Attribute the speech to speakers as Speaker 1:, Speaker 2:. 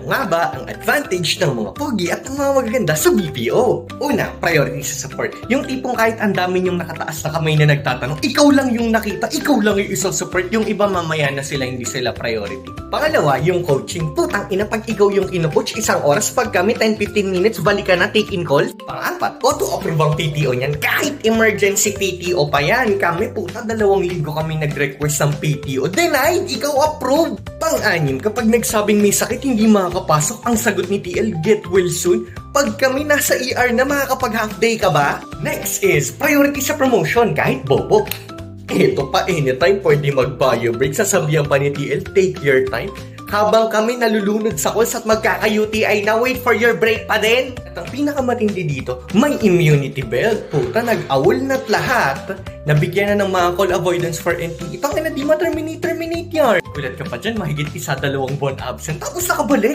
Speaker 1: nga ba ang advantage ng mga pogi at ng mga magaganda sa BPO? Una, priority sa support. Yung tipong kahit ang dami yung nakataas na kamay na nagtatanong, ikaw lang yung nakita, ikaw lang yung isang support, yung iba mamaya na sila, hindi sila priority. Pangalawa, yung coaching. Putang ina, pag ikaw yung kino-coach isang oras, pag kami 10-15 minutes, balik ka na, take-in calls. Pang-apat, auto-approve ang PTO niyan. Kahit emergency PTO pa yan. Kami puta, 2 linggo kami nag-request ng PTO. Denied, ikaw approve. Pang-anim, kapag nagsabing may sakit, hindi makakapasok, ang sagot ni TL, get well soon. Pag kami nasa ER na, makakapag half day ka ba? Next is, priority sa promotion, kahit bobo. Ito pa, anytime pwede mag-bio break. Sasabihan pa ni TL, take your time. Habang kami nalulunod sa calls at magkaka-UTI na, wait for your break pa din. At ang pinakamatindi dito, may immunity belt. Puta, nag-awol na't lahat. Nabigyan na ng mga call avoidance for NTE. Tangina, di ma-terminate yan. Gulat ka pa dyan, mahigit isa 2 buwan absent. Tapos nakabalik.